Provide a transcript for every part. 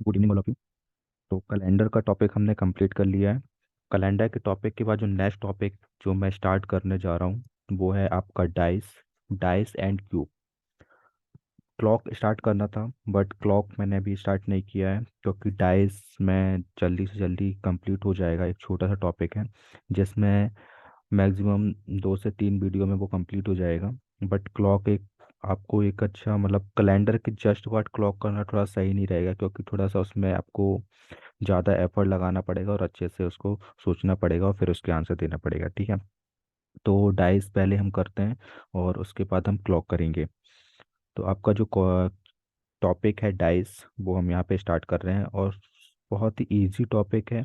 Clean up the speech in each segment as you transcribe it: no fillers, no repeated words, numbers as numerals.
Good evening all of you. तो calendar का topic हमने कंप्लीट कर लिया है। कैलेंडर के टॉपिक के बाद जो नेक्स्ट टॉपिक जो मैं स्टार्ट करने जा रहा हूँ वो है आपका dice. Dice and cube. Clock start करना था बट क्लॉक मैंने अभी स्टार्ट नहीं किया है क्योंकि डाइस में जल्दी से जल्दी कंप्लीट हो जाएगा। एक छोटा सा टॉपिक है जिसमें मैक्सिमम 2 से 3 वीडियो में वो कंप्लीट हो जाएगा। बट क्लॉक एक आपको एक अच्छा मतलब कैलेंडर के जस्ट बाद क्लॉक करना थोड़ा सही नहीं रहेगा क्योंकि थोड़ा सा उसमें आपको ज़्यादा एफर्ट लगाना पड़ेगा और अच्छे से उसको सोचना पड़ेगा और फिर उसके आंसर देना पड़ेगा। ठीक है, तो डाइस पहले हम करते हैं और उसके बाद हम क्लॉक करेंगे। तो आपका जो टॉपिक है डाइस वो हम यहाँ पे स्टार्ट कर रहे हैं और बहुत ही इजी टॉपिक है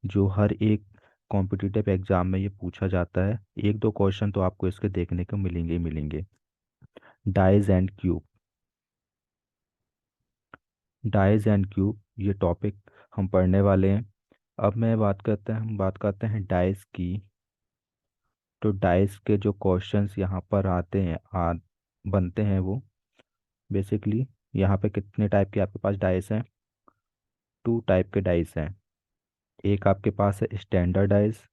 जो हर एक कॉम्पिटिटिव एग्जाम में ये पूछा जाता है। एक दो क्वेश्चन तो आपको इसके देखने को मिलेंगे ही मिलेंगे। Dice and cube. Dice and cube ये टॉपिक हम पढ़ने वाले हैं। अब मैं बात करते हैं हम बात करते हैं डाइस की। तो डाइस के जो क्वेश्चंस यहाँ पर आते हैं बनते हैं वो बेसिकली यहाँ पे कितने टाइप के आपके पास डाइस हैं। 2 टाइप के डाइस हैं। एक आपके पास है standard dice.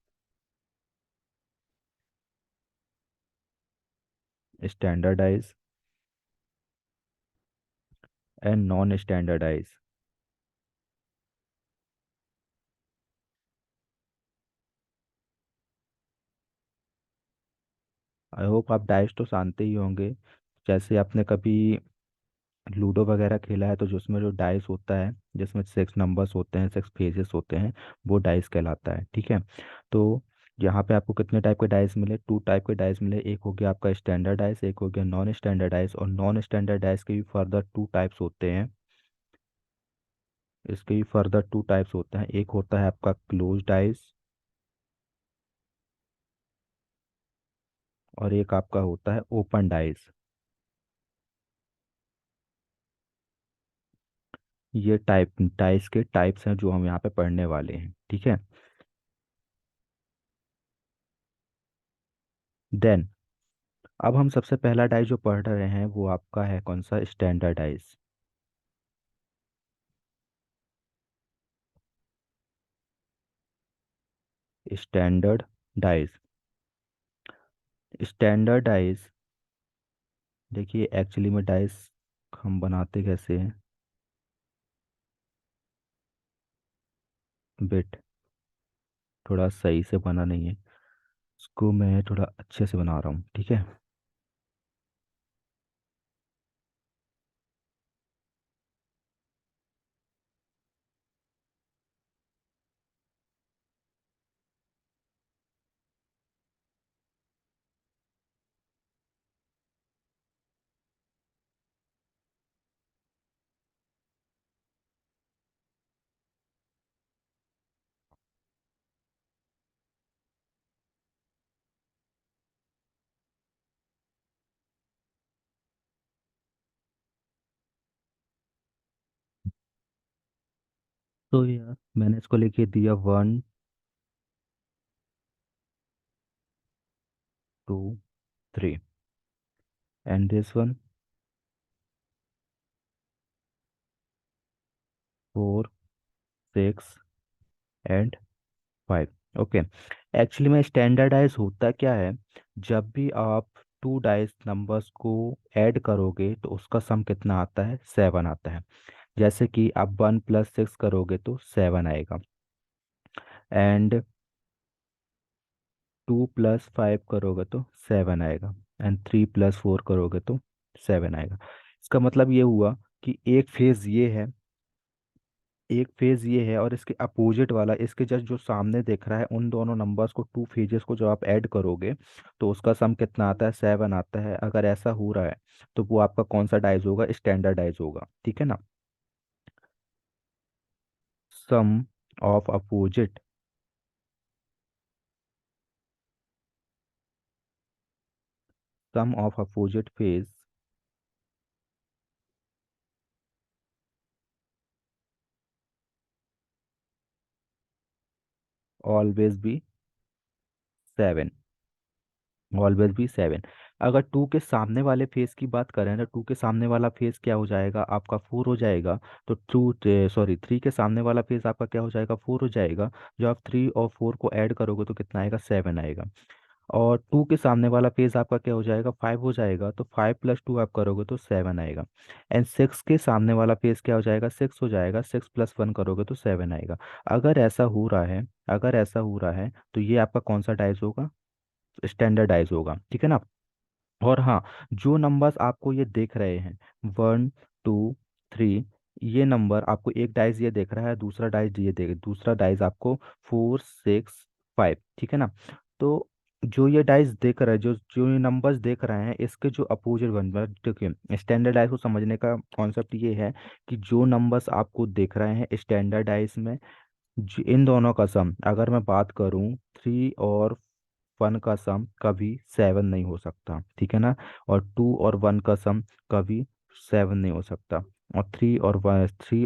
Standard dice and non standard dice. I hope आप डाइस तो जानते ही होंगे। जैसे आपने कभी लूडो वगैरह खेला है तो जो उसमें जो डाइस होता है जिसमें 6 नंबर्स होते हैं, 6 फेजेस होते हैं, वो डाइस कहलाता है। ठीक है, तो यहाँ पे आपको कितने टाइप के डाइस मिले? 2 टाइप के डाइस मिले। एक हो गया आपका स्टैंडर्ड डाइस, एक हो गया नॉन स्टैंडर्ड डाइस। और नॉन स्टैंडर्ड डाइस के भी फर्दर 2 टाइप्स होते हैं। इसके भी फर्दर 2 टाइप्स होते हैं। एक होता है आपका क्लोज डाइस और एक आपका होता है ओपन डाइस। ये टाइप डाइस के टाइप्स हैं जो हम यहाँ पे पढ़ने वाले हैं। ठीक है, देन अब हम सबसे पहला डाइस जो पढ़ रहे हैं वो आपका है कौन सा? Standard dice. Standard dice. Standard dice देखिए एक्चुअली में डाइस हम बनाते कैसे हैं। बिट थोड़ा सही से बना नहीं है, इसको मैं थोड़ा अच्छे से बना रहा हूँ। ठीक है, तो यार मैंने इसको लिख दिया 1 2 3 and this one 4 6 and 5। Okay, actually में स्टैंडर्डाइज होता क्या है? जब भी आप 2 डाइस नंबर्स को ऐड करोगे तो उसका सम कितना आता है? 7 आता है। जैसे कि आप 1 + 6 करोगे तो 7 आएगा। एंड 2 + 5 करोगे तो 7 आएगा। एंड 3 + 4 करोगे तो 7 आएगा। इसका मतलब ये हुआ कि एक फेज ये है और इसके अपोजिट वाला इसके जस्ट जो सामने दिख रहा है उन दोनों नंबर्स को 2 फेजेस को जब आप ऐड करोगे तो उसका सम कितना आता है? 7 आता है। अगर ऐसा हो रहा है तो वो आपका कौन सा डाइज होगा? स्टैंडर्डाइज होगा। ठीक है ना? Sum of opposite face always be 7। Always be 7। अगर टू के सामने वाले फेस की बात करें ना, टू के सामने वाला फेस क्या हो जाएगा आपका, फोर हो जाएगा। तो टू, सॉरी, थ्री के सामने वाला फेस आपका क्या हो जाएगा, फोर हो जाएगा। जो आप थ्री और फोर को ऐड करोगे तो कितना आएगा, सेवन आएगा। और टू के सामने वाला फेज आपका क्या हो जाएगा, फाइव हो जाएगा। तो फाइव प्लस टू आप करोगे तो सेवन आएगा। एंड सिक्स के सामने वाला फेज क्या हो जाएगा, सिक्स हो जाएगा। सिक्स प्लस वन करोगे तो सेवन आएगा। अगर ऐसा हो रहा है, अगर ऐसा हो रहा है तो ये आपका कौन सा डाइस होगा, स्टैंडर्डाइज होगा, ठीक है ना। और हाँ, जो नंबर्स आपको ये देख रहे हैं, वन, टू, थ्री, ये नंबर आपको एक डाइस ये देख रहा है, दूसरा डाइस ये देख, दूसरा डाइस आपको फोर, सिक्स, फाइव, ठीक है ना। तो जो ये डाइस देख रहा है, जो जो ये नंबर्स देख रहे हैं, इसके जो अपोजिट बन, देखिए स्टैंडर्डाइज को समझने का कॉन्सेप्ट ये है कि जो नंबर्स आपको देख रहे हैं स्टैंडर्डाइज में, इन दोनों का सम, अगर मैं बात करूं, थ्री और वन का सम कभी सेवन नहीं हो सकता, ठीक है ना। और टू और वन का सम कभी सेवन नहीं हो सकता। और थ्री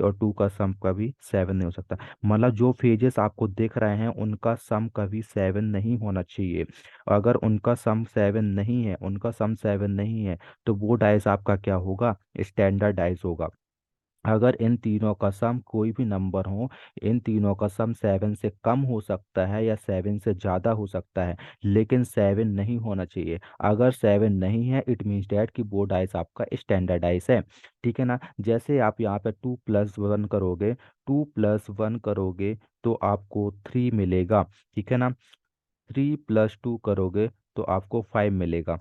और टू का सम कभी सेवन नहीं हो सकता। मतलब जो फेजेस आपको दिख रहे हैं उनका सम कभी सेवन नहीं होना चाहिए। अगर उनका सम सेवन नहीं है, उनका सम सेवन नहीं है, तो वो डाइस आपका क्या होगा, स्टैंडर्ड डाइस होगा। अगर इन तीनों का सम कोई भी नंबर हो, इन तीनों का सम सेवन से कम हो सकता है या सेवन से ज़्यादा हो सकता है, लेकिन सेवन नहीं होना चाहिए। अगर सेवन नहीं है, इट मीन्स डैट कि वो डाइस आपका स्टैंडर्डाइज है, ठीक है ना। जैसे आप यहाँ पे टू प्लस वन करोगे, टू प्लस वन करोगे तो आपको थ्री मिलेगा, ठीक है ना। थ्री प्लस टू करोगे तो आपको फाइव मिलेगा।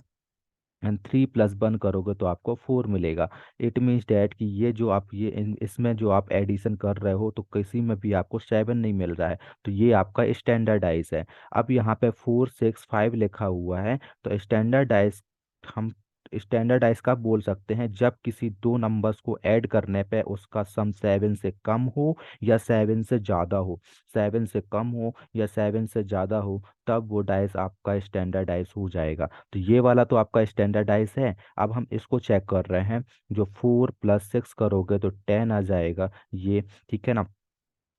एंड थ्री प्लस वन करोगे तो आपको फोर मिलेगा। इट मीन्स डैट कि ये जो आप ये इसमें जो आप एडिशन कर रहे हो तो किसी में भी आपको सेवन नहीं मिल रहा है, तो ये आपका स्टैंडर्डाइज है। अब यहाँ पे फोर, सिक्स, फाइव लिखा हुआ है, तो स्टैंडर्डाइज हम स्टैंडर्डाइज का बोल सकते हैं जब किसी दो नंबर्स को ऐड करने पे उसका सम सेवन से कम हो या सेवन से ज़्यादा हो, सेवन से कम हो या सेवन से ज़्यादा हो, तब वो डाइस आपका स्टैंडर्डाइज हो जाएगा। तो ये वाला तो आपका स्टैंडर्डाइज है। अब हम इसको चेक कर रहे हैं, जो फोर प्लस सिक्स करोगे तो टेन आ जाएगा ये, ठीक है ना।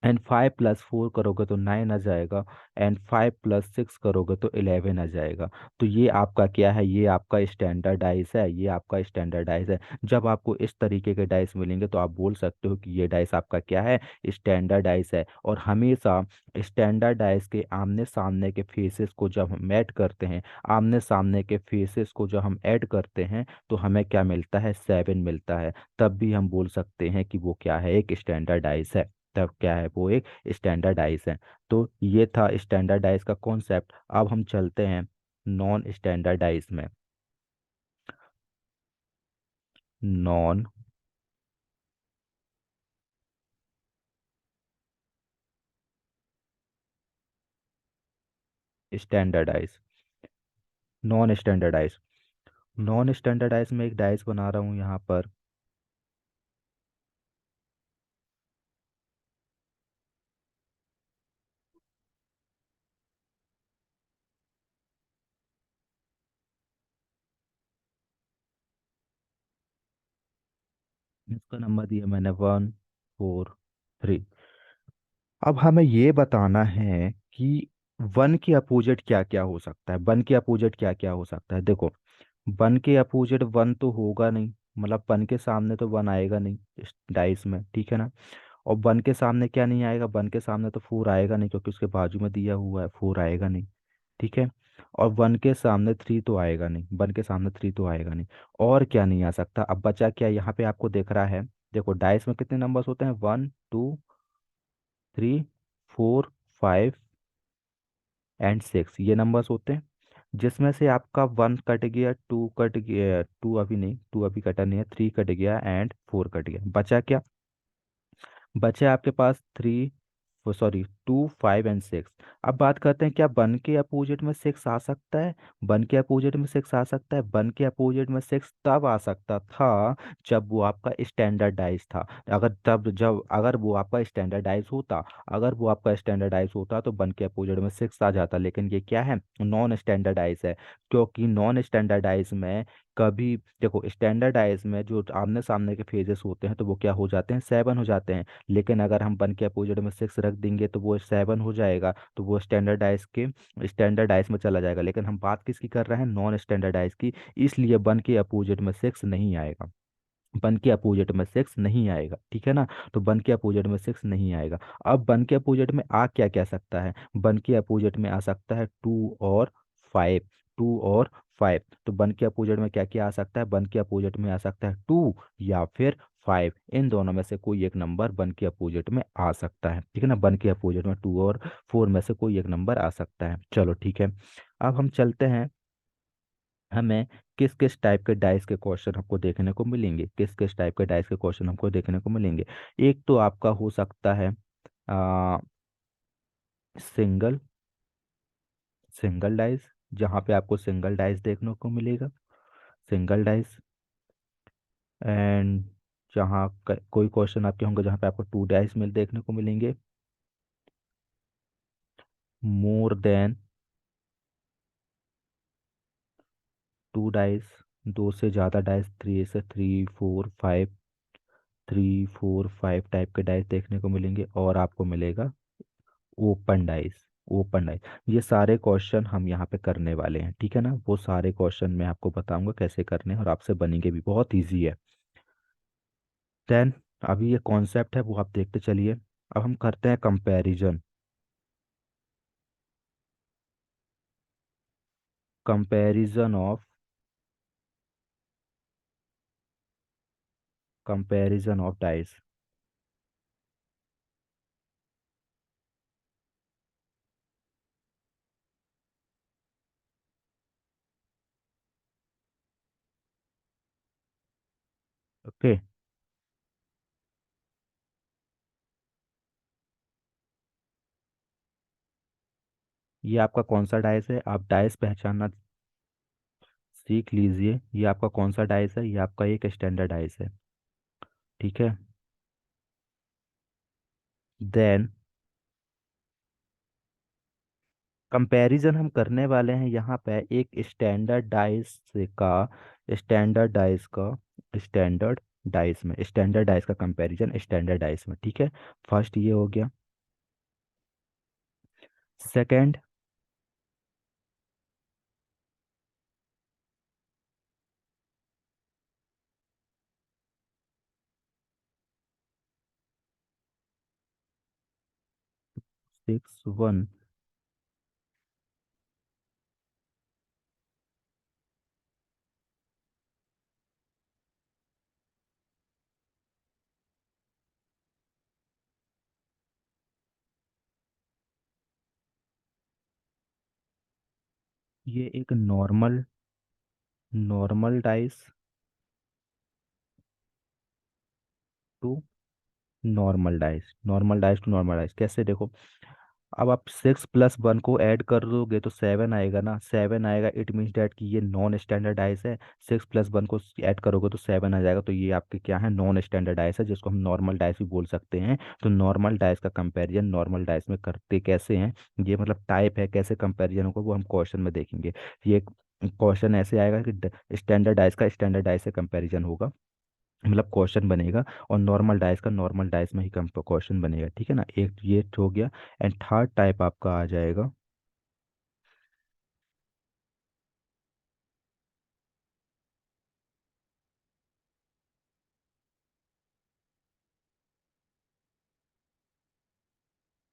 एंड फाइव प्लस फोर करोगे तो नाइन आ जाएगा। एंड फाइव प्लस सिक्स करोगे तो इलेवन आ जाएगा। तो ये आपका क्या है, ये आपका स्टैंडर्डाइज है, ये आपका स्टैंडर्डाइज है। जब आपको इस तरीके के डाइस मिलेंगे तो आप बोल सकते हो कि ये डाइस आपका क्या है, स्टैंडर्डाइज है। और हमेशा स्टैंडर्डाइज के आमने सामने के फेसेस को जब हम ऐड करते हैं, आमने सामने के फेसेस को जब हम ऐड करते हैं तो हमें क्या मिलता है, सेवन मिलता है। तब भी हम बोल सकते हैं कि वो क्या है, एक स्टैंडर्डाइज है। तब क्या है, वो एक स्टैंडर्डाइज है। तो ये था स्टैंडर्डाइज का कॉन्सेप्ट। अब हम चलते हैं नॉन स्टैंडर्डाइज में। Non standardise, non standardise, non standardise में एक डाइस बना रहा हूँ यहाँ पर। इसका नंबर दिया मैंने वन, फोर, थ्री। अब हमें ये बताना है कि वन के अपोजिट क्या क्या हो सकता है, वन के अपोजिट क्या क्या हो सकता है। देखो, वन के अपोजिट वन तो होगा नहीं, मतलब वन के सामने तो वन आएगा नहीं इस डाइस में, ठीक है ना। और वन के सामने क्या नहीं आएगा, वन के सामने तो फोर आएगा नहीं क्योंकि उसके बाजू में दिया हुआ है, फोर आएगा नहीं, ठीक है। और वन के सामने थ्री तो आएगा नहीं, वन के सामने थ्री तो आएगा नहीं। और क्या नहीं आ सकता, अब बचा क्या, यहाँ पे आपको देख रहा है। देखो डाइस में कितने नंबर्स होते हैं, one, two, three, four, five and six, ये नंबर्स होते हैं। जिसमें से आपका वन कट गया, टू कट गया, टू अभी नहीं, टू अभी कटा नहीं है, थ्री कट गया एंड फोर कट गया। बचा क्या, बचे आपके पास थ्री, वो sorry, two, five and six. अब बात करते हैं क्या वन के अपोजिट में सिक्स आ सकता है, वन के अपोजिट में सिक्स आ सकता है। वन के अपोजिट में सिक्स तब आ सकता था जब वो आपका स्टैंडर्डाइज था। अगर तब जब अगर वो आपका स्टैंडर्डाइज होता, अगर वो आपका स्टैंडर्डाइज होता तो वन के अपोजिट में सिक्स आ जाता। लेकिन ये क्या है, नॉन स्टैंडर्डाइज है। क्योंकि नॉन स्टैंडर्डाइज में कभी, देखो स्टैंडर्डाइज में जो आमने सामने के फेजेस होते हैं तो वो क्या हो जाते हैं, सेवन हो जाते हैं। लेकिन अगर हम वन के अपोजिट में सिक्स रख देंगे तो वो 7 हो जाएगा तो वो स्टैंडर्डाइज में चला जाएगा, लेकिन हम बात किसकी कर रहे हैं, नॉन स्टैंडर्डाइज की। इसलिए 1 के अपोजिट में 6 नहीं आएगा, 1 के अपोजिट में 6 नहीं आएगा, ठीक है ना। तो 1 के अपोजिट में 6 नहीं आएगा। अब 1 के अपोजिट में आ क्या क्या सकता है, 1 के अपोजिट में आ सकता है 2 और 5, 2 और 5। तो 1 के अपोजिट में क्या क्या आ सकता है, 1 के अपोजिट में आ सकता है 2 या फिर 5। इन दोनों में से कोई एक नंबर 1 के अपोजिट में आ सकता है, ठीक है ना। 1 के अपोजिट में 2 और 4 में से कोई एक नंबर आ सकता है। चलो ठीक है, अब हम चलते हैं, हमें किस किस टाइप के डाइस के क्वेश्चन हमको देखने को मिलेंगे, किस किस टाइप के डाइस के क्वेश्चन हमको देखने को मिलेंगे। एक तो आपका हो सकता है आ, सिंगल सिंगल डाइस, जहाँ पे आपको सिंगल डाइस देखने को मिलेगा, सिंगल डाइस। एंड जहाँ कोई क्वेश्चन आपके होंगे जहाँ पे आपको 2 डाइस मिल देखने को मिलेंगे। मोर देन 2 डाइस, दो से ज़्यादा डाइस, 3 से 3 4 5, 3 4 5 टाइप के डाइस देखने को मिलेंगे। और आपको मिलेगा ओपन डाइस, ओपन डाइस। ये सारे क्वेश्चन हम यहाँ पे करने वाले हैं, ठीक है ना। वो सारे क्वेश्चन मैं आपको बताऊंगा कैसे करने हैं और आपसे बनेंगे भी, बहुत इजी है। देन अभी ये कॉन्सेप्ट है वो आप देखते चलिए। अब हम करते हैं comparison, comparison of, comparison of dice. Okay, ये आपका कौन सा डाइस है, आप डाइस पहचानना सीख लीजिए। ये आपका कौन सा डाइस है, ये आपका एक स्टैंडर्ड डाइस है, ठीक है। देन कंपैरिजन हम करने वाले हैं यहाँ पे एक स्टैंडर्ड डाइस का, स्टैंडर्ड डाइस का, स्टैंडर्ड डाइस में, स्टैंडर्ड डाइस का कंपैरिजन स्टैंडर्ड डाइस में, ठीक है। फर्स्ट ये हो गया। सेकंड, सिक्स वन, ये एक normal, normal dice two normal dice, normal dice two normal dice कैसे देखो। अब आप 6 + 1 को ऐड कर दोगे तो 7 आएगा ना, 7 आएगा, इट मीन्स डैट कि ये नॉन स्टैंडर्डाइज है। 6 + 1 को ऐड करोगे तो 7 आ जाएगा, तो ये आपके क्या है, नॉन स्टैंडर्डाइज है, जिसको हम नॉर्मल डाइस भी बोल सकते हैं। तो नॉर्मल डाइस का कंपैरिजन नॉर्मल डाइस में करते कैसे हैं, ये मतलब टाइप है, कैसे कंपैरिजन होगा वो हम क्वेश्चन में देखेंगे। ये क्वेश्चन ऐसे आएगा कि स्टैंडर्डाइज का स्टैंडर्डाइज से कंपैरिजन होगा, मतलब क्वेश्चन बनेगा। और नॉर्मल डाइस का नॉर्मल डाइस में ही क्वेश्चन बनेगा, ठीक है ना। एक ये हो गया। एंड थर्ड टाइप आपका आ जाएगा,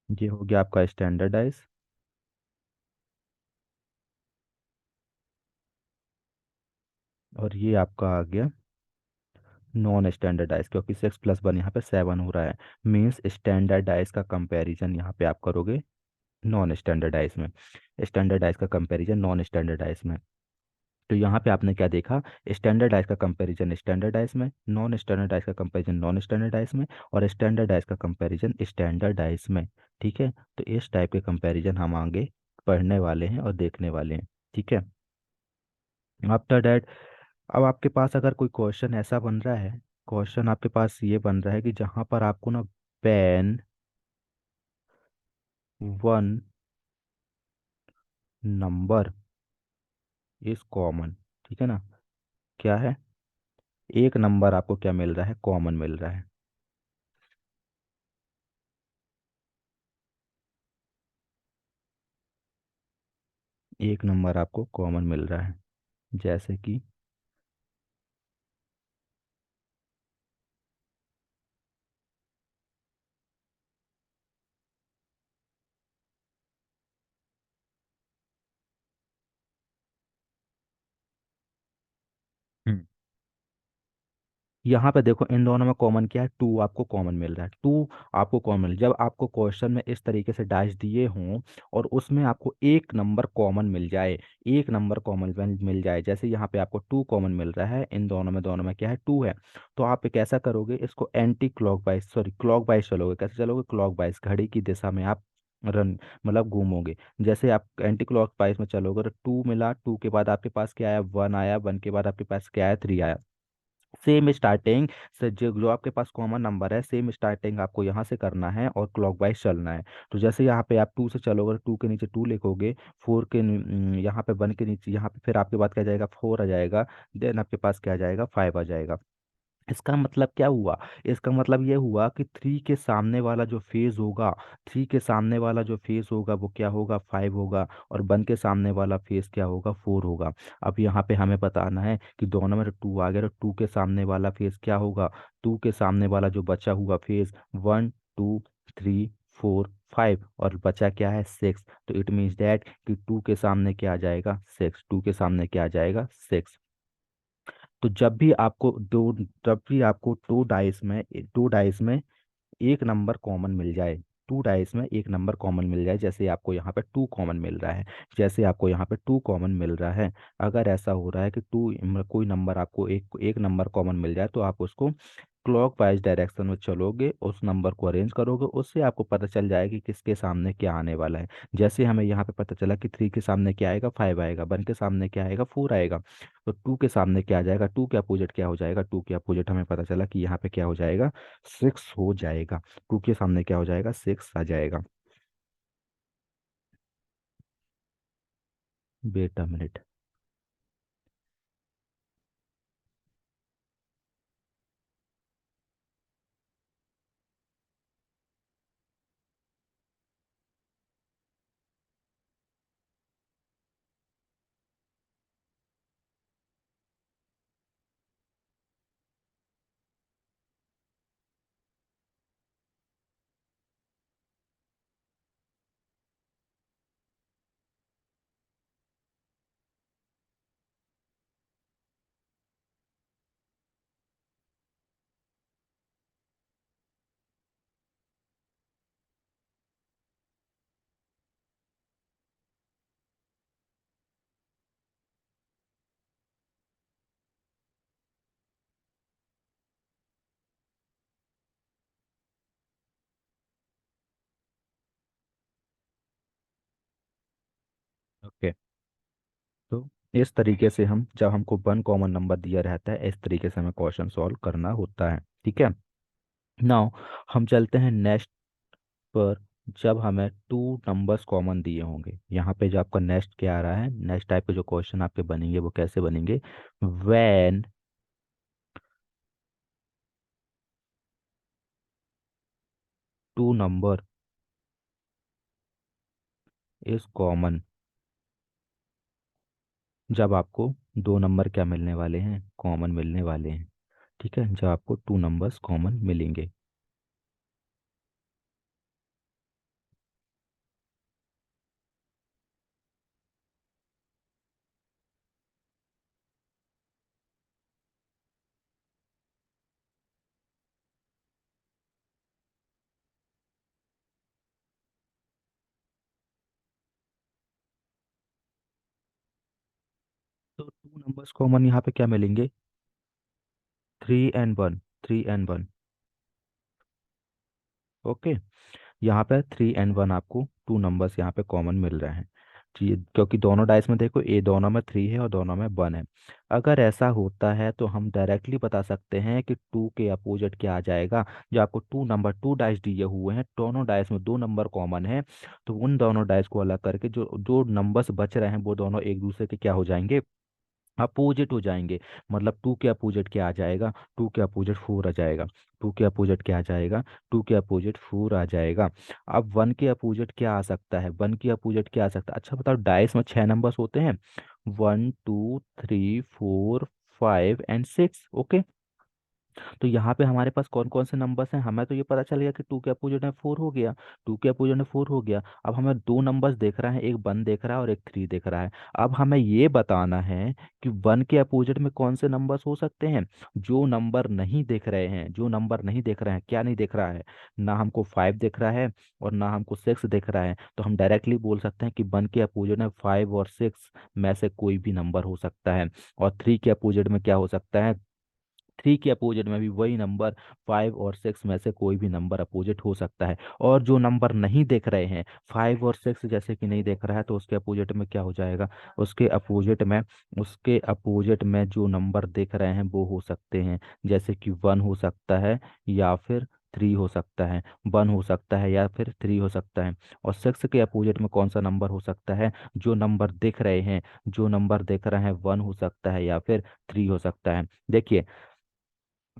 ये हो गया आपका स्टैंडर्डाइज। और ये आपका आ गया नॉन स्टैंडर्डाइज, क्योंकि 6 + 1 यहाँ पे 7 हो रहा है। मीन्स स्टैंडर्डाइज का कंपैरिजन यहाँ पे आप करोगे नॉन स्टैंडर्डाइज में, स्टैंडर्डाइज का कंपैरिजन नॉन स्टैंडर्डाइज में। तो यहाँ पे आपने क्या देखा, स्टैंडर्डाइज का कंपैरिजन स्टैंडर्डाइज में, नॉन स्टैंडर्डाइज का कंपैरिजन नॉन स्टैंडर्डाइज में, और स्टैंडर्डाइज का कंपैरिजन स्टैंडर्डाइज में, ठीक है। तो इस टाइप के कंपैरिजन हम आगे पढ़ने वाले हैं और देखने वाले हैं, ठीक है। आफ्टर दैट, अब आपके पास अगर कोई क्वेश्चन ऐसा बन रहा है, क्वेश्चन आपके पास ये बन रहा है कि जहाँ पर आपको ना pen one number is common, ठीक है ना। क्या है, एक नंबर आपको क्या मिल रहा है, कॉमन मिल रहा है। एक नंबर आपको कॉमन मिल रहा है, जैसे कि यहाँ पे देखो इन दोनों में कॉमन क्या है, टू आपको कॉमन मिल रहा है, टू आपको कॉमन। जब आपको क्वेश्चन में इस तरीके से डाइस दिए हों और उसमें आपको एक नंबर कॉमन मिल जाए, एक नंबर कॉमन मिल जाए, जैसे यहाँ पे आपको टू कॉमन मिल रहा है, इन दोनों में क्या है, टू है, तो आप एक ऐसा करोगे, इसको anti clock wise, sorry clock wise चलोगे। कैसे चलोगे, क्लॉक वाइज, घड़ी की दिशा में आप रन मतलब घूमोगे। जैसे आप एंटी क्लॉक वाइज में चलोगे तो टू मिला, टू के बाद आपके पास क्या आया, वन आया, वन के बाद आपके पास क्या आया, थ्री आया। सेम स्टार्टिंग से जो जो आपके पास कॉमन नंबर है, सेम स्टार्टिंग आपको यहाँ से करना है और क्लॉकवाइज चलना है। तो जैसे यहाँ पे आप टू से चलोगे, टू के नीचे टू लिखोगे, फोर के यहाँ पे वन के नीचे, यहाँ पे फिर आपके पास क्या जाएगा, फोर आ जाएगा, देन आपके पास क्या आ जाएगा, फाइव आ जाएगा। इसका मतलब क्या हुआ, इसका मतलब ये हुआ कि थ्री के सामने वाला जो फेज होगा, थ्री के सामने वाला जो फेज होगा वो क्या होगा, फाइव होगा, और वन के सामने वाला फेज क्या होगा, फोर होगा। अब यहाँ पे हमें बताना है कि दोनों में टू आ गया, तो टू के सामने वाला फेज क्या होगा, टू के सामने वाला जो बचा हुआ face, one, two, three, four, five, और बचा क्या है, सिक्स। तो इट मीन्स दैट कि टू के सामने क्या आ जाएगा, सिक्स, टू के सामने क्या आ जाएगा, सिक्स। तो जब भी आपको टू डाइस में एक नंबर कॉमन मिल जाए, टू डाइस में एक नंबर कॉमन मिल जाए, जैसे आपको यहाँ पे टू कॉमन मिल रहा है, जैसे आपको यहाँ पे टू कॉमन मिल रहा है, अगर ऐसा हो रहा है कि कोई नंबर आपको एक एक नंबर कॉमन मिल जाए, तो आप उसको क्लॉक वाइज डायरेक्शन में चलोगे, उस नंबर को अरेंज करोगे, उससे आपको पता चल जाएगा कि किसके सामने क्या आने वाला है। जैसे हमें यहाँ पे पता चला कि थ्री के सामने क्या आएगा, फाइव आएगा, वन के सामने क्या आएगा, फोर आएगा, तो टू के सामने क्या आ जाएगा, टू के अपोजिट क्या हो जाएगा, टू के अपोजिट हमें पता चला कि यहाँ पे क्या हो जाएगा, सिक्स हो जाएगा। टू के सामने क्या हो जाएगा, सिक्स आ जाएगा। Wait a minute. ओके, तो इस तरीके से हम, जब हमको वन कॉमन नंबर दिया रहता है, इस तरीके से हमें क्वेश्चन सॉल्व करना होता है, ठीक है। नाउ हम चलते हैं नेक्स्ट पर। जब हमें टू नंबर्स कॉमन दिए होंगे, यहाँ पे जो आपका नेक्स्ट क्या आ रहा है, नेक्स्ट टाइप के जो क्वेश्चन आपके बनेंगे वो कैसे बनेंगे, when two number is common. जब आपको दो नंबर क्या मिलने वाले हैं, कॉमन मिलने वाले हैं, ठीक है, जब आपको टू नंबर्स कॉमन मिलेंगे। तो टू नंबर्स कॉमन यहाँ पे क्या मिलेंगे, three and one, three and one. Okay, यहाँ पे थ्री एंड वन आपको टू नंबर्स यहाँ पे कॉमन मिल रहे हैं, ठीक, क्योंकि दोनों डाइस में देखो, ये दोनों में थ्री है और दोनों में वन है। अगर ऐसा होता है तो हम डायरेक्टली बता सकते हैं कि टू के अपोजिट क्या आ जाएगा। जो आपको टू डाइस दिए हुए हैं, दोनों डाइस में दो नंबर कॉमन है, तो उन दोनों डाइस को अलग करके जो दो नंबर्स बच रहे हैं वो दोनों एक दूसरे के क्या हो जाएंगे, अपोजिट हो जाएंगे। मतलब टू के अपोजिट क्या आ जाएगा, टू के अपोजिट फोर आ जाएगा। टू के अपोजिट क्या आ जाएगा, टू के अपोजिट फोर आ जाएगा। अब वन के अपोजिट क्या आ सकता है, वन के अपोजिट क्या आ सकता है, अच्छा बताओ, डाइस में छह नंबर्स होते हैं, 1 2 3 4 5 एंड 6। ओके, तो यहाँ पे हमारे पास कौन कौन से नंबर्स हैं, हमें तो ये पता चल गया कि टू के अपोजिट में फोर हो गया, टू के अपोजिट में फोर हो गया। अब हमें दो नंबर्स देख रहा है, एक वन देख रहा है और एक थ्री देख रहा है। अब हमें ये बताना है कि वन के अपोजिट में कौन से नंबर्स हो सकते हैं। जो नंबर नहीं देख रहे हैं, जो नंबर नहीं देख रहे हैं, क्या नहीं देख रहा है, ना हमको फाइव दिख रहा है और ना हमको सिक्स दिख रहा है, तो हम डायरेक्टली बोल सकते हैं कि वन के अपोजिट में फाइव और सिक्स में से कोई भी नंबर हो सकता है। और थ्री के अपोजिट में क्या हो सकता है, थ्री के अपोजिट में भी वही नंबर, फाइव और सिक्स में से कोई भी नंबर अपोजिट हो सकता है। और जो नंबर नहीं देख रहे हैं, फाइव और सिक्स जैसे कि नहीं देख रहा है, तो उसके अपोजिट में क्या हो जाएगा, उसके अपोजिट में, उसके अपोजिट में जो नंबर देख रहे हैं वो हो सकते हैं, जैसे कि वन हो सकता है या फिर थ्री हो सकता है, वन हो सकता है या फिर थ्री हो सकता है। और सिक्स के अपोजिट में कौन सा नंबर हो सकता है, जो नंबर देख रहे हैं, जो नंबर देख रहे हैं, वन हो सकता है या फिर थ्री हो सकता है। देखिए,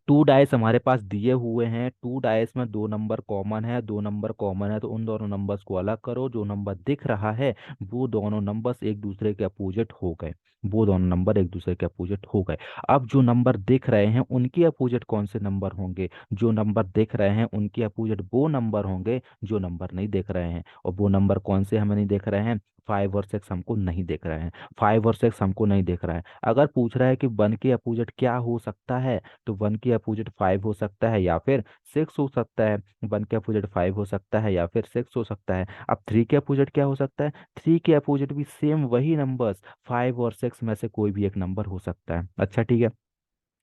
टू डाइस हमारे पास दिए हुए हैं, टू डाइस में दो नंबर कॉमन है, दो नंबर कॉमन है, तो उन दोनों नंबर्स को अलग करो, जो नंबर दिख रहा है वो दोनों नंबर्स एक दूसरे के अपोजिट हो गए, वो दोनों नंबर एक दूसरे के अपोजिट हो गए। अब जो नंबर दिख रहे हैं उनके अपोजिट कौन से नंबर होंगे, जो नंबर दिख रहे हैं उनके अपोजिट वो नंबर होंगे जो नंबर नहीं देख रहे हैं। और वो नंबर कौन से हमें नहीं देख रहे हैं, फाइव और सिक्स हमको नहीं देख रहे हैं, फाइव और सिक्स हमको नहीं देख रहा है। अगर पूछ रहा है कि वन के अपोजिट क्या हो सकता है, तो वन के अपोजिट फाइव हो सकता है या फिर सिक्स हो सकता है, वन के अपोजिट फाइव हो सकता है या फिर सिक्स हो सकता है। अब थ्री के अपोजिट क्या हो सकता है, थ्री के अपोजिट भी सेम वही नंबर्स, फाइव और सिक्स में से कोई भी एक नंबर हो सकता है। अच्छा ठीक है,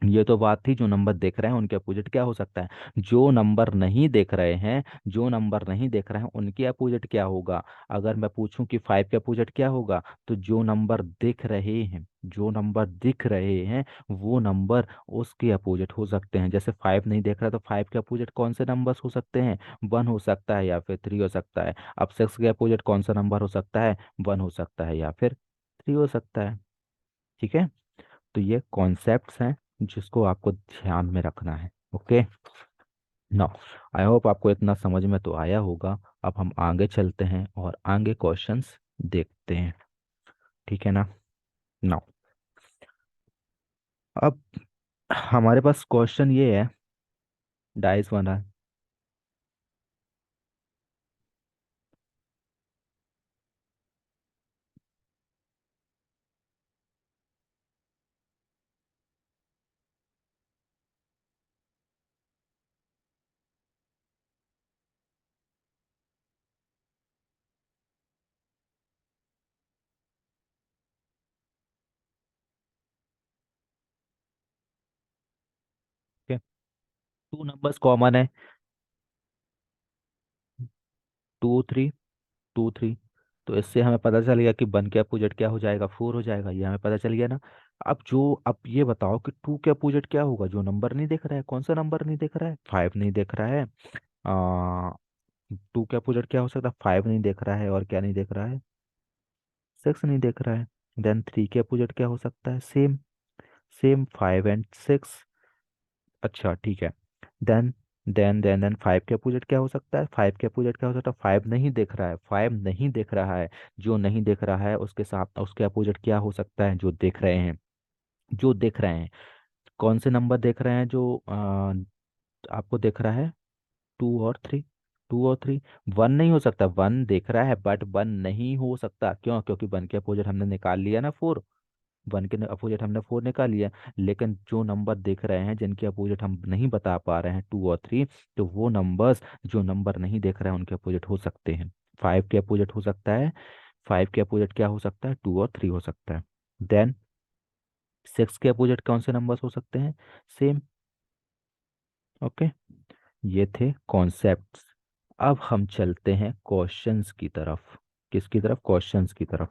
ये तो बात थी जो नंबर देख रहे हैं उनके अपोजिट क्या हो सकता है। जो नंबर नहीं देख रहे हैं, जो नंबर नहीं देख रहे हैं उनके अपोजिट क्या होगा। अगर मैं पूछूं कि फाइव के अपोजिट क्या होगा, तो जो नंबर दिख रहे हैं, जो नंबर दिख रहे हैं वो नंबर उसके अपोजिट हो सकते हैं। जैसे फाइव नहीं देख रहा तो फाइव के अपोजिट कौन से नंबर्स हो सकते हैं, वन हो सकता है या फिर थ्री हो सकता है। अब सिक्स के अपोजिट कौन सा नंबर हो सकता है, वन हो सकता है या फिर थ्री हो सकता है। ठीक है, तो ये कॉन्सेप्ट्स हैं जिसको आपको ध्यान में रखना है। ओके, नाउ आई होप आपको इतना समझ में तो आया होगा। अब हम आगे चलते हैं और आगे क्वेश्चंस देखते हैं। ठीक है ना। नाउ अब हमारे पास क्वेश्चन ये है, डाइस बना है। ठीक है, टू नंबर्स कॉमन है, टू थ्री, टू थ्री। तो इससे हमें पता चल गया कि वन के अपोजिट क्या हो जाएगा, फोर हो जाएगा, ये हमें पता चल गया ना। अब ये बताओ कि टू के अपोजिट क्या होगा, जो नंबर नहीं देख रहा है, कौन सा नंबर नहीं देख रहा है, फाइव नहीं देख रहा है। आ टू के अपोजिट क्या हो सकता है, फाइव नहीं देख रहा है और क्या नहीं देख रहा है, सिक्स नहीं देख रहा है। देन थ्री के अपोजिट क्या हो सकता है, same, same five and six. अच्छा ठीक है, देन देन फाइव के अपोजिट क्या हो सकता है, फाइव के अपोजिट क्या हो सकता है, फाइव नहीं देख रहा है, फाइव नहीं देख रहा है। जो नहीं देख रहा है उसके साथ उसके अपोजिट क्या हो सकता है, जो देख रहे हैं, जो देख रहे हैं। कौन से नंबर देख रहे हैं जो आपको देख रहा है, टू और थ्री, टू और थ्री। वन नहीं हो सकता, वन देख रहा है बट वन नहीं हो सकता, क्यों, क्योंकि वन के अपोजिट हमने निकाल लिया ना फोर, वन के अपोजिट हमने फोर निकाल लिया। लेकिन जो नंबर देख रहे हैं जिनके अपोजिट हम नहीं बता पा रहे हैं, टू और थ्री, तो वो नंबर्स जो नंबर नहीं देख रहे हैं उनके अपोजिट हो सकते हैं। फाइव के अपोजिट हो सकता है, फाइव के अपोजिट क्या हो सकता है, टू और थ्री हो सकता है। देन सिक्स के अपोजिट कौन से नंबर्स हो सकते हैं, सेम। ओके, ये थे कॉन्सेप्ट्स। अब हम चलते हैं क्वेश्चंस की तरफ। किसकी तरफ, क्वेश्चंस की तरफ।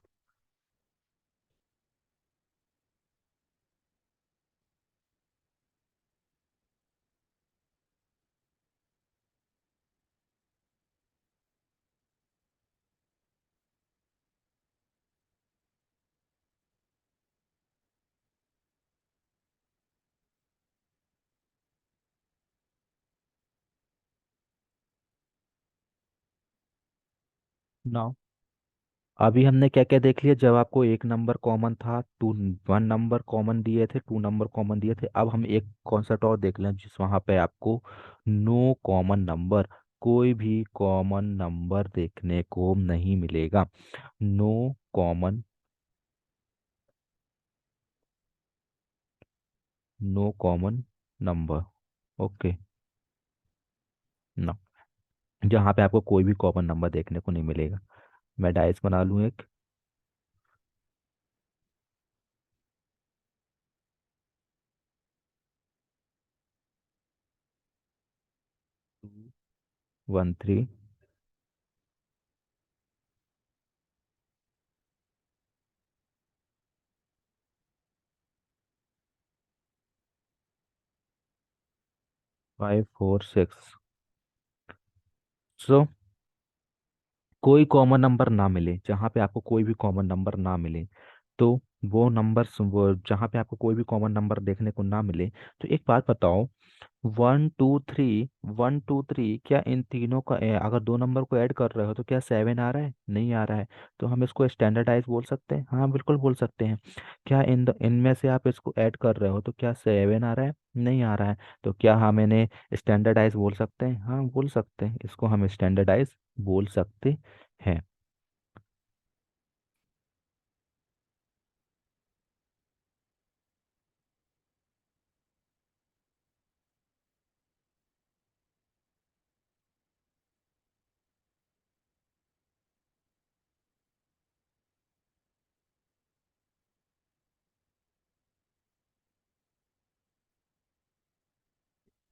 नाउ अभी हमने क्या क्या देख लिया, जब आपको एक नंबर कॉमन था, टू, वन नंबर कॉमन दिए थे, टू नंबर कॉमन दिए थे। अब हम एक कॉन्सेप्ट और देख लें जिस वहाँ पे आपको नो कॉमन नंबर, कोई भी कॉमन नंबर देखने को नहीं मिलेगा। No common, no common number. Okay ना, जहाँ पे आपको कोई भी कॉमन नंबर देखने को नहीं मिलेगा। मैं डाइस बना लूँ एक। 13, 5, 4, 6। सो कोई कॉमन नंबर ना मिले, जहाँ पे आपको कोई भी कॉमन नंबर ना मिले, तो वो नंबर, वो जहाँ पे आपको कोई भी कॉमन नंबर देखने को ना मिले, तो एक बात बताओ, 1, 2, 3, 1, 2, 3, क्या इन तीनों का अगर दो नंबर को ऐड कर रहे हो तो क्या 7 आ रहा है? नहीं आ रहा है। तो हम इसको स्टैंडर्डाइज बोल सकते हैं? हाँ बिल्कुल बोल सकते हैं। क्या इनमें से आप इसको ऐड कर रहे हो तो क्या 7 आ रहा है? नहीं आ रहा है। तो क्या हम इन्हें स्टैंडर्डाइज बोल सकते हैं? हाँ बोल सकते हैं, इसको हम स्टैंडर्डाइज बोल सकते हैं।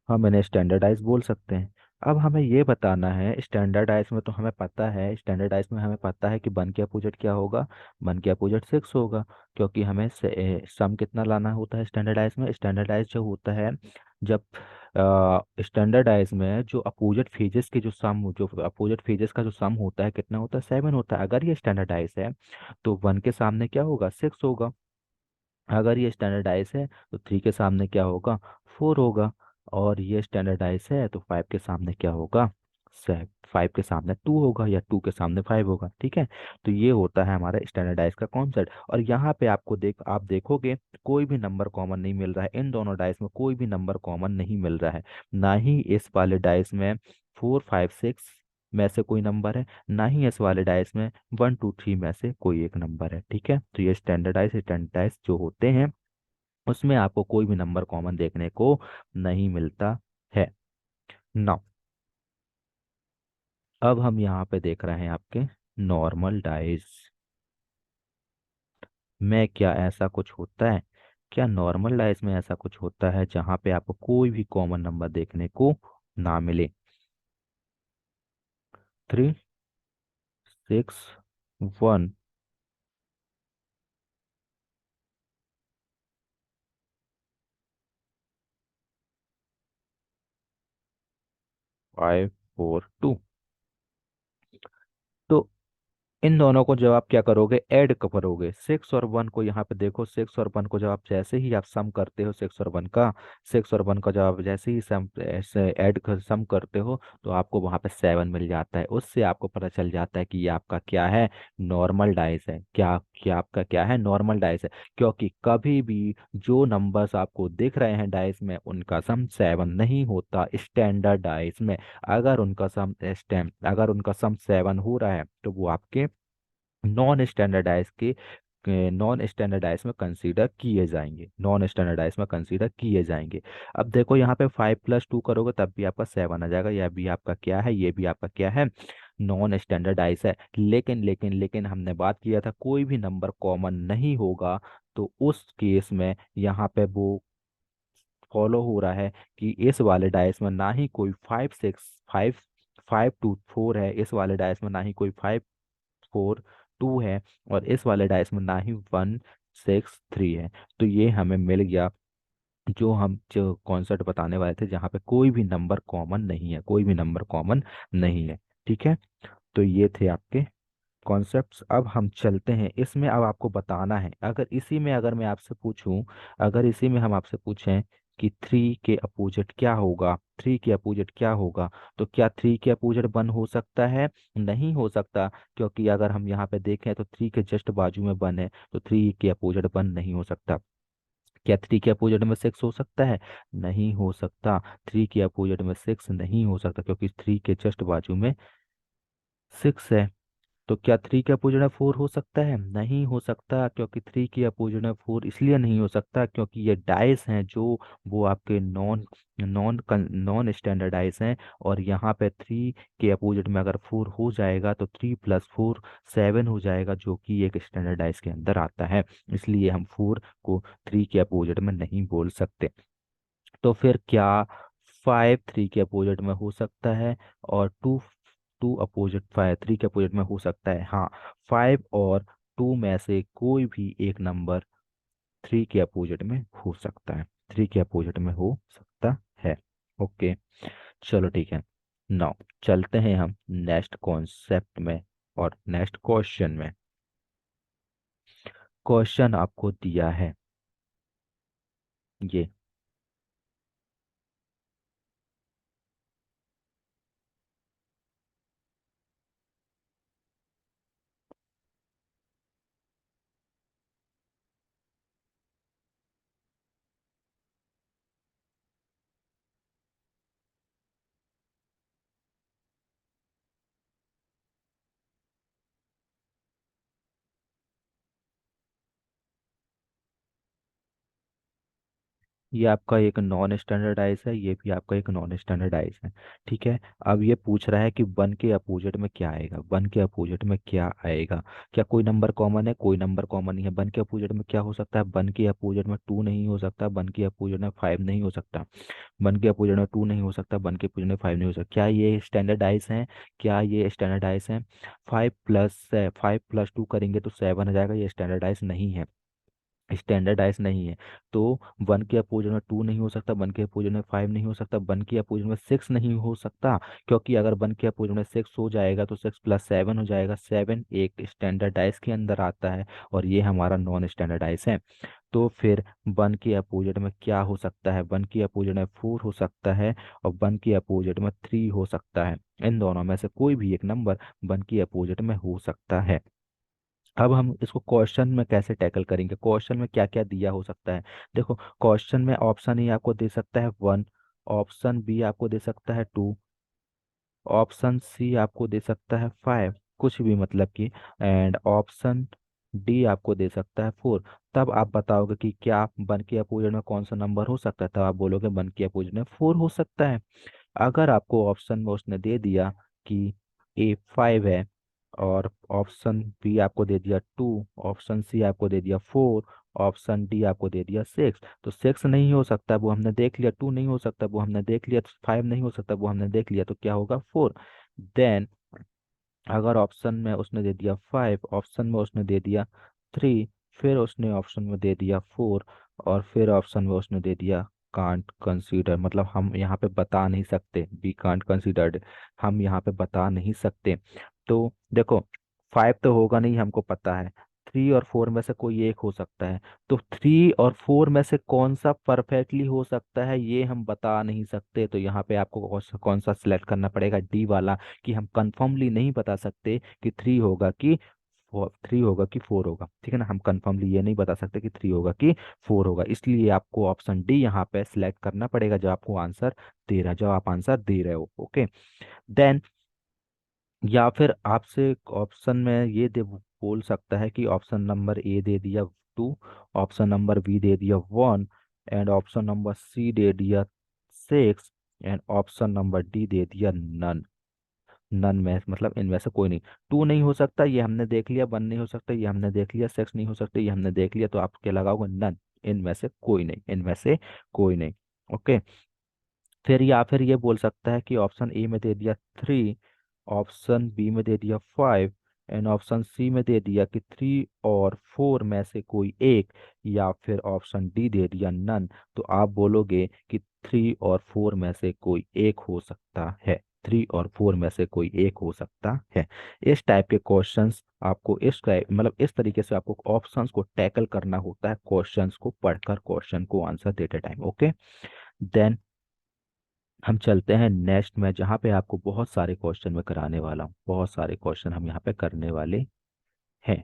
हम इन्हें स्टैंडर्डाइज बोल सकते हैं। अब हमें ये बताना है, स्टैंडर्डाइज में तो हमें पता है, स्टैंडर्डाइज में हमें पता है कि वन के अपोजिट क्या होगा, वन के अपोजिट 6 होगा। क्योंकि हमें सम कितना लाना होता है स्टैंडर्डाइज में? स्टैंडर्डाइज जो होता है, जब स्टैंडर्डाइज में जो अपोजिट फेजेस के जो सम, जो अपोजिट फेजेस का जो सम होता है कितना होता है? 7 होता है। अगर ये स्टैंडर्डाइज है तो वन के सामने क्या होगा? 6 होगा। अगर ये स्टैंडर्डाइज है तो थ्री के सामने क्या होगा? 4 होगा। और ये स्टैंडर्डाइज है तो फाइव के सामने क्या होगा? 5 के सामने 2 होगा, या 2 के सामने 5 होगा। ठीक है। तो ये होता है हमारा स्टैंडर्डाइज का कॉन्सेप्ट। और यहाँ पे आपको आप देखोगे कोई भी नंबर कॉमन नहीं मिल रहा है, इन दोनों डाइस में कोई भी नंबर कॉमन नहीं मिल रहा है। ना ही इस वाले डाइस में 4, 5, 6 में से कोई नंबर है, ना ही इस वाले डाइस में 1, 2, 3 में से कोई एक नंबर है। ठीक है। तो ये स्टैंडर्डाइज जो होते हैं उसमें आपको कोई भी नंबर कॉमन देखने को नहीं मिलता है। नाउ अब हम यहाँ पे देख रहे हैं आपके नॉर्मल डाइज में क्या ऐसा कुछ होता है? क्या नॉर्मल डाइज में ऐसा कुछ होता है जहाँ पे आपको कोई भी कॉमन नंबर देखने को ना मिले? 3, 6, 1, 5, 4, 2। तो इन दोनों को जब आप क्या करोगे, ऐड करोगे, 6 और 1 को, यहाँ पे देखो 6 और 1 को जब आप जैसे ही आप सम करते हो, 6 और 1 का, 6 और 1 का जब आप जैसे ही सम ऐसे ऐड कर सम करते हो तो आपको वहाँ पे 7 मिल जाता है। उससे आपको पता चल जाता है कि ये आपका क्या है? नॉर्मल डाइस है। क्या क्या आपका क्या है? नॉर्मल डाइस है। क्योंकि कभी भी जो नंबर्स आपको दिख रहे हैं डाइस में उनका सम 7 नहीं होता स्टैंडर्ड डाइस में। अगर उनका सम 7 हो रहा है तो वो आपके नॉन स्टैंडर्डाइज में कंसीडर किए जाएंगे, नॉन स्टैंडर्डाइज में कंसीडर किए जाएंगे। अब देखो यहाँ पे 5 + 2 करोगे तब भी आपका 7 आ जाएगा। यह भी आपका क्या है? ये भी आपका क्या है? नॉन स्टैंडर्डाइज है। लेकिन हमने बात किया था कोई भी नंबर कॉमन नहीं होगा, तो उस केस में यहाँ पे वो फॉलो हो रहा है कि इस वाले डाइस में ना ही कोई 5, 6, 5, 5, 2, 4 है, इस वाले डाइस में ना ही कोई 5, 4, 2 है, और इस वाले डाइस में ना ही 1, 6, 3 है। तो ये हमें मिल गया जो कॉन्सेप्ट बताने वाले थे जहाँ पे कोई भी नंबर कॉमन नहीं है, कोई भी नंबर कॉमन नहीं है। ठीक है। तो ये थे आपके कॉन्सेप्ट्स। अब हम चलते हैं इसमें, अब आपको बताना है, अगर इसी में अगर मैं आपसे पूछूं, अगर इसी में हम आपसे पूछें कि थ्री के अपोजिट क्या होगा, थ्री के अपोजिट क्या होगा। तो क्या थ्री के अपोजिट वन हो सकता है? नहीं हो सकता, क्योंकि अगर हम यहाँ पे देखें तो थ्री के जस्ट बाजू में वन है, तो थ्री के अपोजिट वन नहीं हो सकता। क्या थ्री के अपोजिट में सिक्स हो सकता है? नहीं हो सकता, थ्री के अपोजिट में सिक्स नहीं हो सकता, क्योंकि थ्री के जस्ट बाजू में सिक्स है। तो क्या थ्री के अपोजिट में फोर हो सकता है? नहीं हो सकता, क्योंकि थ्री के अपोजिट में फोर इसलिए नहीं हो सकता क्योंकि ये डाइस हैं जो वो आपके non non non standard dice हैं। और यहाँ पे थ्री के अपोजिट में अगर फोर हो जाएगा तो थ्री प्लस फोर सेवन हो जाएगा, जो कि एक स्टैंडर्ड डाइस के अंदर आता है। इसलिए हम फोर को थ्री के अपोजिट में नहीं बोल सकते। तो फिर क्या फाइव थ्री के अपोजिट में हो सकता है? और two two opposite five three के अपोजिट में हो सकता है? हाँ, फाइव और टू में से कोई भी एक नंबर थ्री के अपोजिट में हो सकता है, थ्री के अपोजिट में हो सकता है। ओके, चलो ठीक है। नाउ चलते हैं हम नेक्स्ट कॉन्सेप्ट में और नेक्स्ट क्वेश्चन में। क्वेश्चन आपको दिया है ये। ये आपका एक नॉन स्टैंडर्डाइज है, ये भी आपका एक नॉन स्टैंडर्डाइज है। ठीक है। अब ये पूछ रहा है कि वन के अपोजिट में क्या आएगा, वन के अपोजिट में क्या आएगा। क्या कोई नंबर कॉमन है? कोई नंबर कॉमन नहीं है। वन के अपोजिट में क्या हो सकता है? वन के अपोजिट में टू नहीं हो सकता, वन के अपोजिट में फाइव नहीं हो सकता, वन के अपोजिट में टू नहीं हो सकता, वन के अपोजिट में फाइव नहीं हो सकता। क्या ये स्टैंडर्डाइज है? क्या ये स्टैंडर्डाइज है? फाइव प्लस टू करेंगे तो सेवन हो जाएगा, ये स्टैंडर्डाइज नहीं है, स्टैंडर्डाइज नहीं है। तो वन के अपोजिट में टू नहीं हो सकता, वन के अपोजिट में फाइव नहीं हो सकता, वन के अपोजिट में सिक्स नहीं हो सकता, क्योंकि अगर वन के अपोजिट में सिक्स हो जाएगा तो सिक्स प्लस सेवन हो जाएगा, सेवन एक स्टैंडर्डाइज के अंदर आता है और ये हमारा नॉन स्टैंडर्डाइज है। तो फिर वन के अपोजिट में क्या हो सकता है? वन के अपोजिट में फोर हो सकता है और वन के अपोजिट में थ्री हो सकता है। इन दोनों में से कोई भी एक नंबर वन के अपोजिट में हो सकता है। अब हम इसको क्वेश्चन में कैसे टैकल करेंगे, क्वेश्चन में क्या क्या दिया हो सकता है। देखो, क्वेश्चन में ऑप्शन ए आपको दे सकता है वन, ऑप्शन बी आपको दे सकता है टू, ऑप्शन सी आपको दे सकता है फाइव, कुछ भी मतलब कि, एंड ऑप्शन डी आपको दे सकता है फोर। तब आप बताओगे कि क्या वन के अपोजिट में कौन सा नंबर हो सकता है, तब आप बोलोगे वन के अपोजिट में फोर हो सकता है। अगर आपको ऑप्शन में उसने दे दिया कि ए फाइव है, और ऑप्शन बी आपको दे दिया टू, ऑप्शन सी आपको दे दिया फोर, ऑप्शन डी आपको दे दिया सिक्स, तो सिक्स नहीं हो सकता, वो हमने देख लिया, टू नहीं हो सकता, वो हमने देख लिया, फाइव नहीं हो सकता, वो हमने देख लिया, तो क्या होगा? फोर। देन अगर ऑप्शन में उसने दे दिया फाइव, ऑप्शन में उसने दे दिया थ्री, फिर उसने ऑप्शन में दे दिया फोर, और फिर ऑप्शन में उसने दे दिया कांट कंसीडर, मतलब हम यहाँ पे बता नहीं सकते, बी कांट कंसीडर्ड, हम यहाँ पे बता नहीं सकते। तो देखो, फाइव तो होगा नहीं हमको पता है, थ्री और फोर में से कोई एक हो सकता है। तो थ्री और फोर में से कौन सा परफेक्टली हो सकता है ये हम बता नहीं सकते, तो यहाँ पे आपको कौन सा सिलेक्ट करना पड़ेगा? डी वाला, कि हम कंफर्मली नहीं बता सकते कि थ्री होगा कि थ्री होगा कि फोर होगा। ठीक है ना, हम कंफर्मली ये नहीं बता सकते कि थ्री होगा कि फोर होगा, इसलिए आपको ऑप्शन डी यहाँ पे सिलेक्ट करना पड़ेगा जो आपको आंसर दे रहा है, जो आप आंसर दे रहे हो। ओके। देन या फिर आपसे ऑप्शन में ये दे बोल सकता है कि ऑप्शन नंबर ए दे दिया टू, ऑप्शन नंबर बी दे दिया one, and option number C दे दिया six, and option number D दे दिया नन। नन में मतलब इनमें से कोई नहीं। टू नहीं हो सकता, ये हमने देख लिया, वन नहीं हो सकता, ये हमने देख लिया, सिक्स नहीं हो सकता, ये हमने देख लिया, तो आप क्या लगाओगे? नन, इनमें से कोई नहीं, इनमें से कोई नहीं। ओके। फिर या फिर ये बोल सकता है कि ऑप्शन ए में दे दिया थ्री, ऑप्शन बी में दे दिया फाइव, एंड ऑप्शन सी में दे दिया कि थ्री और फोर में से कोई एक, या फिर ऑप्शन डी दे दिया नन। तो आप बोलोगे कि थ्री और फोर में से कोई एक हो सकता है, थ्री और फोर में से कोई एक हो सकता है। इस टाइप के क्वेश्चंस आपको इस टाइप मतलब इस तरीके से आपको ऑप्शंस को टैकल करना होता है, क्वेश्चंस को पढ़कर क्वेश्चन को आंसर देते टाइम। ओके। देन हम चलते हैं नेक्स्ट में, जहाँ पे आपको बहुत सारे क्वेश्चन मैं कराने वाला हूँ, बहुत सारे क्वेश्चन हम यहाँ पे करने वाले हैं।